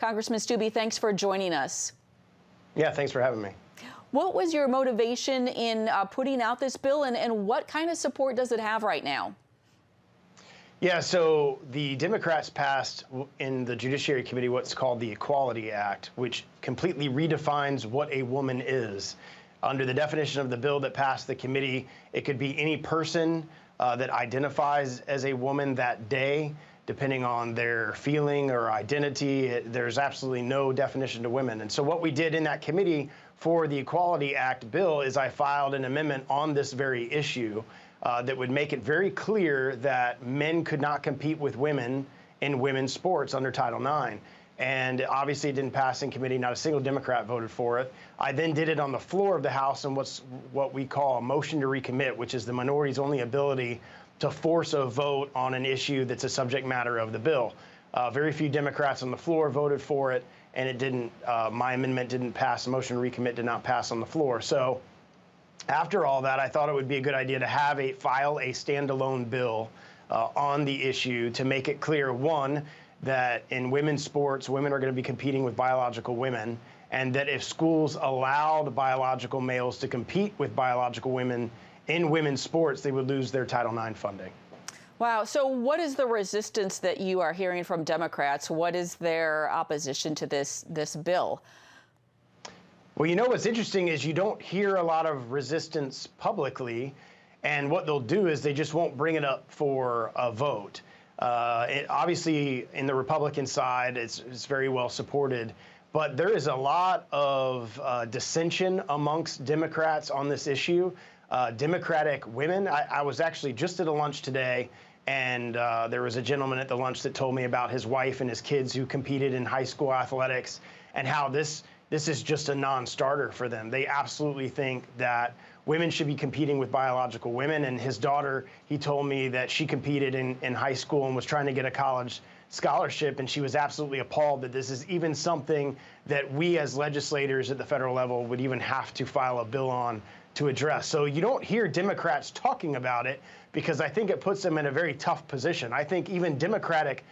Congressman Steube, thanks for joining us. Yeah, thanks for having me. What was your motivation in putting out this bill, and what kind of support does it have right now? Yeah, so the Democrats passed in the Judiciary Committee what's called the Equality Act, which completely redefines what a woman is. Under the definition of the bill that passed the committee, it could be any person that identifies as a woman that day, depending on their feeling or identity. There's absolutely no definition to women. And so what we did in that committee for the Equality Act bill is I filed an amendment on this very issue that would make it very clear that men could not compete with women in women's sports under Title IX. And obviously it didn't pass in committee. Not a single Democrat voted for it. I then did it on the floor of the House in what we call a motion to recommit, which is the minority's only ability to force a vote on an issue that's a subject matter of the bill. Very few Democrats on the floor voted for it, and it didn't. My amendment didn't pass. The motion to recommit did not pass on the floor. So after all that, I thought it would be a good idea to file a standalone bill on the issue to make it clear, one, that in women's sports, women are going to be competing with biological women, and that if schools allowed biological males to compete with biological women in women's sports, they would lose their Title IX funding. Wow. So what is the resistance that you are hearing from Democrats? What is their opposition to this bill? Well, you know what's interesting is you don't hear a lot of resistance publicly, and what they'll do is they just won't bring it up for a vote. Obviously, in the Republican side, it's very well supported, but there is a lot of dissension amongst Democrats on this issue. Democratic women, I was actually just at a lunch today, and there was a gentleman at the lunch that told me about his wife and his kids who competed in high school athletics, and how this is just a non-starter for them. They absolutely think that women should be competing with biological women. And his daughter, he told me that she competed in high school and was trying to get a college scholarship, and she was absolutely appalled that this is even something that we as legislators at the federal level would even have to file a bill on to address. So you don't hear Democrats talking about it because I think it puts them in a very tough position. I think even Democratic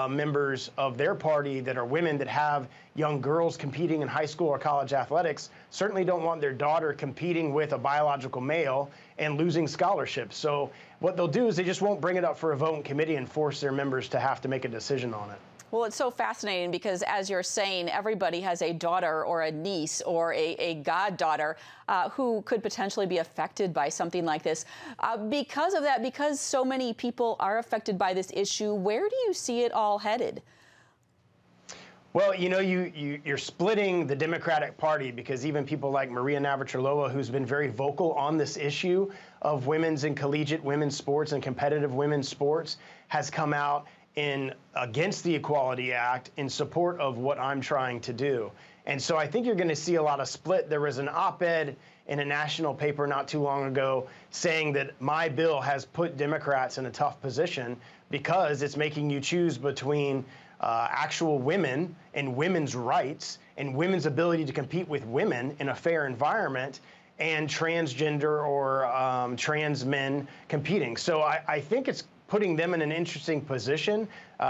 members of their party that are women that have young girls competing in high school or college athletics certainly don't want their daughter competing with a biological male and losing scholarships. So what they'll do is they just won't bring it up for a vote in committee and force their members to have to make a decision on it. Well, it's so fascinating because, as you're saying, everybody has a daughter or a niece or a goddaughter who could potentially be affected by something like this. Because of that, because so many people are affected by this issue, where do you see it all headed? Well, you know, you're splitting the Democratic Party because even people like Maria Navratilova, who's been very vocal on this issue of women's and collegiate women's sports and competitive women's sports, has come out against the Equality Act in support of what I'm trying to do. And so I think you're going to see a lot of split. There was an op-ed in a national paper not too long ago saying that my bill has put Democrats in a tough position because it's making you choose between actual women and women's rights and women's ability to compete with women in a fair environment and transgender or trans men competing. So I think it's putting them in an interesting position.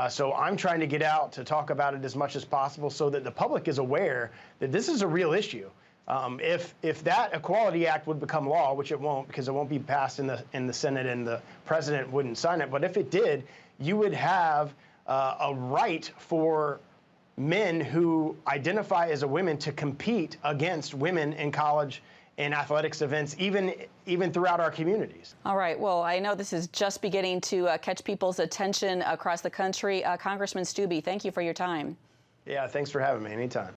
So I'm trying to get out to talk about it as much as possible so that the public is aware that this is a real issue. If that Equality Act would become law, which it won't because it won't be passed in the Senate and the president wouldn't sign it, but if it did, you would have a right for men who identify as a woman to compete against women in college in athletics events, even throughout our communities. All right. Well, I know this is just beginning to catch people's attention across the country. Congressman Steube, thank you for your time. Yeah, thanks for having me. Anytime.